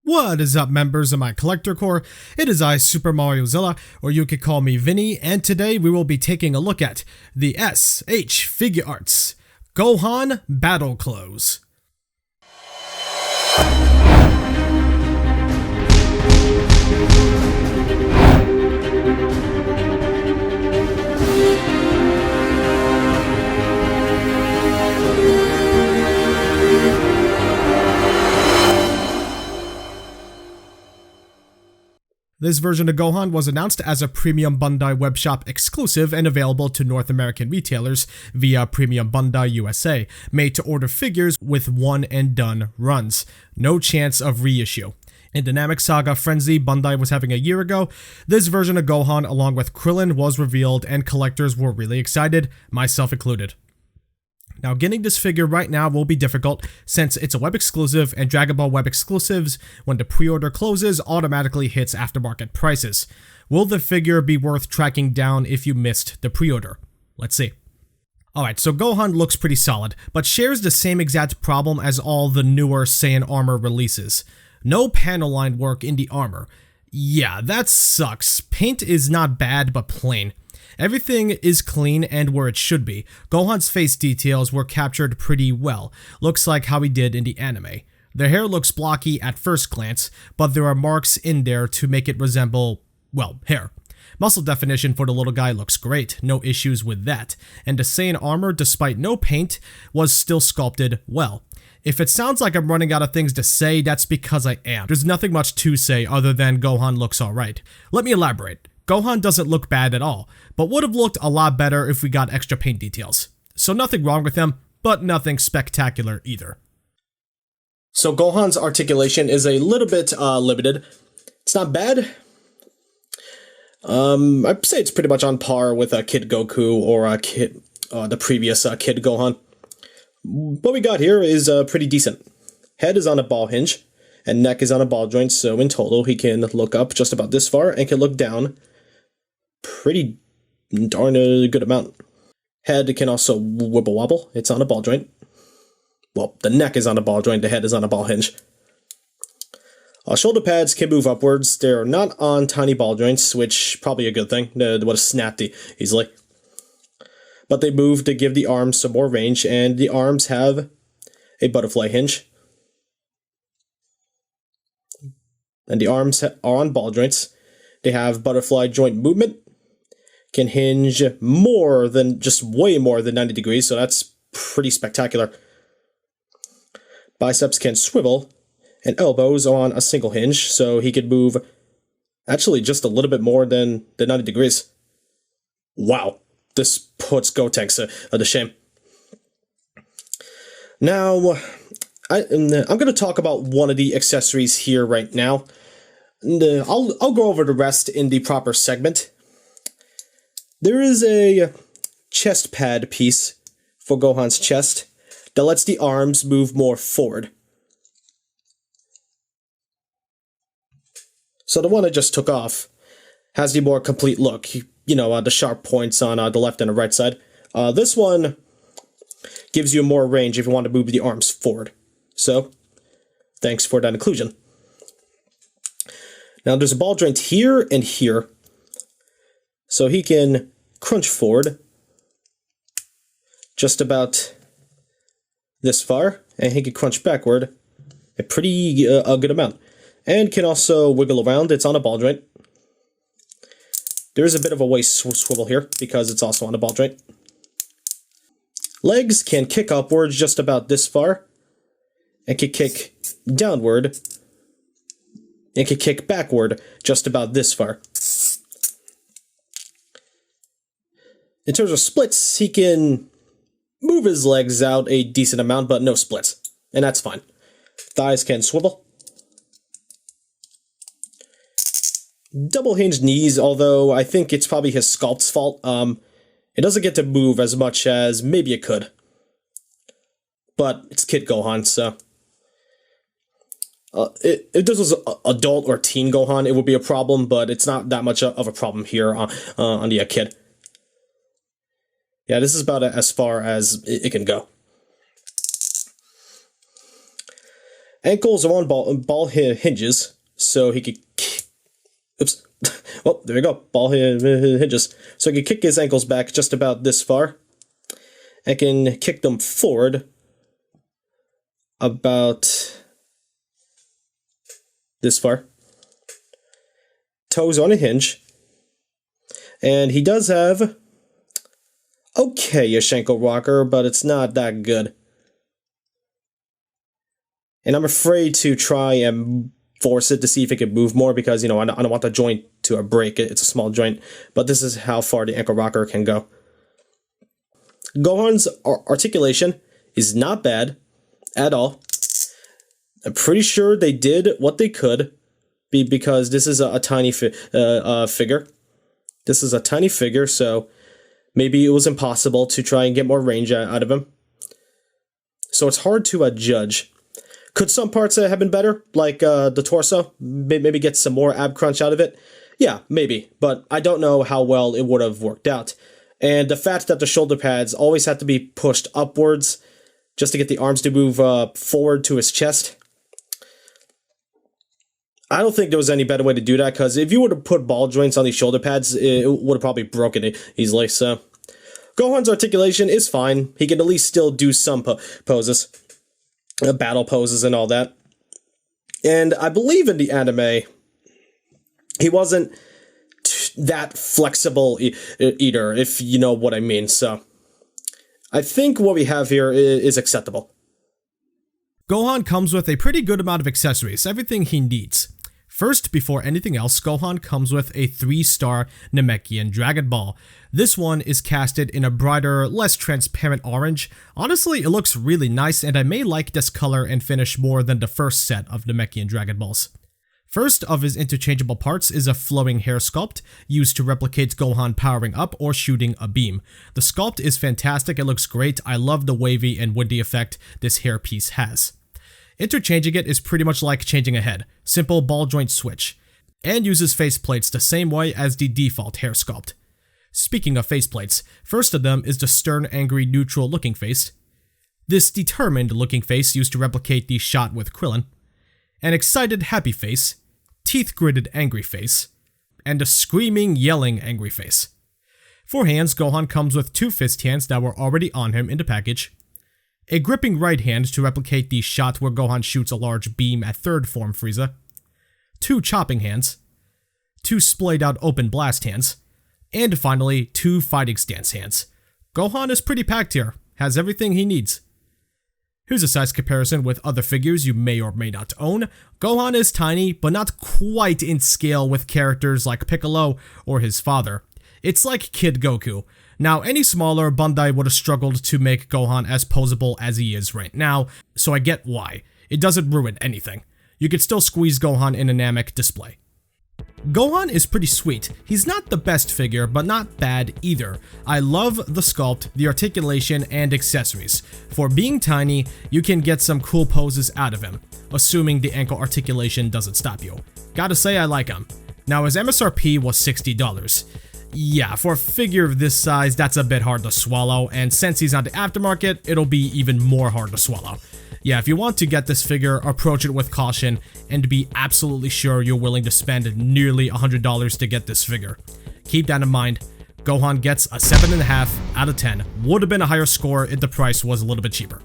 What is up, members of my collector corps? It is I, Super Mariozilla, or you could call me Vinny, and today we will be taking a look at the S.H.Figuarts Gohan Battle Clothes. This version of Gohan was announced as a Premium Bandai Webshop exclusive and available to North American retailers via Premium Bandai USA, made to order figures with one-and-done runs. No chance of reissue. In Dynamic Saga Frenzy Bandai was having a year ago, this version of Gohan along with Krillin was revealed and collectors were really excited, myself included. Now, getting this figure right now will be difficult since it's a web exclusive, and Dragon Ball web exclusives, when the pre-order closes, automatically hits aftermarket prices. Will the figure be worth tracking down if you missed the pre-order? Let's see. Alright, so Gohan looks pretty solid, but shares the same exact problem as all the newer Saiyan armor releases. No panel line work in the armor. Yeah, that sucks. Paint is not bad, but plain. Everything is clean and where it should be. Gohan's face details were captured pretty well, looks like how he did in the anime. The hair looks blocky at first glance, but there are marks in there to make it resemble, well, hair. Muscle definition for the little guy looks great, no issues with that, and the Saiyan armor, despite no paint, was still sculpted well. If it sounds like I'm running out of things to say, that's because I am. There's nothing much to say other than Gohan looks alright. Let me elaborate. Gohan doesn't look bad at all, but would have looked a lot better if we got extra paint details. So nothing wrong with him, but nothing spectacular either. So Gohan's articulation is a little bit limited. It's not bad. I'd say it's pretty much on par with Kid Goku or the previous Kid Gohan. What we got here is pretty decent. Head is on a ball hinge, and neck is on a ball joint, so in total he can look up just about this far and can look down pretty darn a good amount. Head can also wibble wobble. It's on a ball joint. Well, the neck is on a ball joint, the head is on a ball hinge. Shoulder pads can move upwards. They're not on tiny ball joints, which probably a good thing. They would have snapped easily. But they move to give the arms some more range, and the arms have a butterfly hinge. And the arms are on ball joints. They have butterfly joint movement. Can hinge more than, just way more than 90 degrees, so that's pretty spectacular. Biceps can swivel, and elbows are on a single hinge, so he could move actually just a little bit more than the 90 degrees. Wow, this puts Gotenks to shame. Now, I'm going to talk about one of the accessories here right now. I'll go over the rest in the proper segment. There is a chest pad piece for Gohan's chest that lets the arms move more forward. So the one I just took off has the more complete look, you know, the sharp points on the left and the right side. This one gives you more range if you want to move the arms forward. So, thanks for that inclusion. Now there's a ball joint here and here, so he can crunch forward just about this far, and he can crunch backward a pretty good amount, and can also wiggle around. It's on a ball joint. There is a bit of a waist swivel here because it's also on a ball joint. Legs can kick upwards just about this far, and can kick downward, and can kick backward just about this far. In terms of splits, he can move his legs out a decent amount, but no splits, and that's fine. Thighs can swivel. Double hinged knees, although I think it's probably his sculpt's fault. It doesn't get to move as much as maybe it could. But it's Kid Gohan, so... if this was adult or teen Gohan, it would be a problem, but it's not that much of a problem here on the kid. Yeah, this is about as far as it can go. Ankles are on ball hinges, so he could... Oops. Oh, there we go. Ball hinges. So he could kick his ankles back just about this far. I can kick them forward about this far. Toes on a hinge. And he does have okay-ish ankle rocker, but it's not that good. And I'm afraid to try and force it to see if it can move more because, you know, I don't want the joint to break. It's a small joint, but this is how far the ankle rocker can go. Gohan's articulation is not bad at all. I'm pretty sure they did what they could because this is a tiny figure. This is a tiny figure, so maybe it was impossible to try and get more range out of him. So it's hard to judge. Could some parts have been better, like the torso? Maybe get some more ab crunch out of it? Yeah, maybe, but I don't know how well it would have worked out. And the fact that the shoulder pads always have to be pushed upwards just to get the arms to move forward to his chest. I don't think there was any better way to do that, because if you were to put ball joints on these shoulder pads, it would have probably broken it easily, so... Gohan's articulation is fine. He can at least still do some poses. Battle poses and all that. And I believe in the anime, he wasn't that flexible either, if you know what I mean, so... I think what we have here is acceptable. Gohan comes with a pretty good amount of accessories, everything he needs. First, before anything else, Gohan comes with a 3-star Namekian Dragon Ball. This one is casted in a brighter, less transparent orange. Honestly, it looks really nice, and I may like this color and finish more than the first set of Namekian Dragon Balls. First of his interchangeable parts is a flowing hair sculpt, used to replicate Gohan powering up or shooting a beam. The sculpt is fantastic, it looks great, I love the wavy and windy effect this hairpiece has. Interchanging it is pretty much like changing a head, simple ball joint switch, and uses faceplates the same way as the default hair sculpt. Speaking of faceplates, first of them is the stern, angry, neutral looking face, this determined looking face used to replicate the shot with Krillin, an excited happy face, teeth-gritted angry face, and a screaming, yelling angry face. For hands, Gohan comes with 2 fist hands that were already on him in the package, a gripping right hand to replicate the shot where Gohan shoots a large beam at 3rd form Frieza, 2 chopping hands, 2 splayed out open blast hands, and finally 2 fighting stance hands. Gohan is pretty packed here, has everything he needs. Here's a size comparison with other figures you may or may not own. Gohan is tiny, but not quite in scale with characters like Piccolo or his father. It's like Kid Goku. Now, any smaller, Bandai would have struggled to make Gohan as posable as he is right now, so I get why. It doesn't ruin anything. You could still squeeze Gohan in a Namek display. Gohan is pretty sweet. He's not the best figure, but not bad either. I love the sculpt, the articulation, and accessories. For being tiny, you can get some cool poses out of him, assuming the ankle articulation doesn't stop you. Gotta say I like him. Now, his MSRP was $60. Yeah, for a figure of this size, that's a bit hard to swallow, and since he's on the aftermarket, it'll be even more hard to swallow. Yeah, if you want to get this figure, approach it with caution, and be absolutely sure you're willing to spend nearly $100 to get this figure. Keep that in mind. Gohan gets a 7.5 out of 10. Would have been a higher score if the price was a little bit cheaper.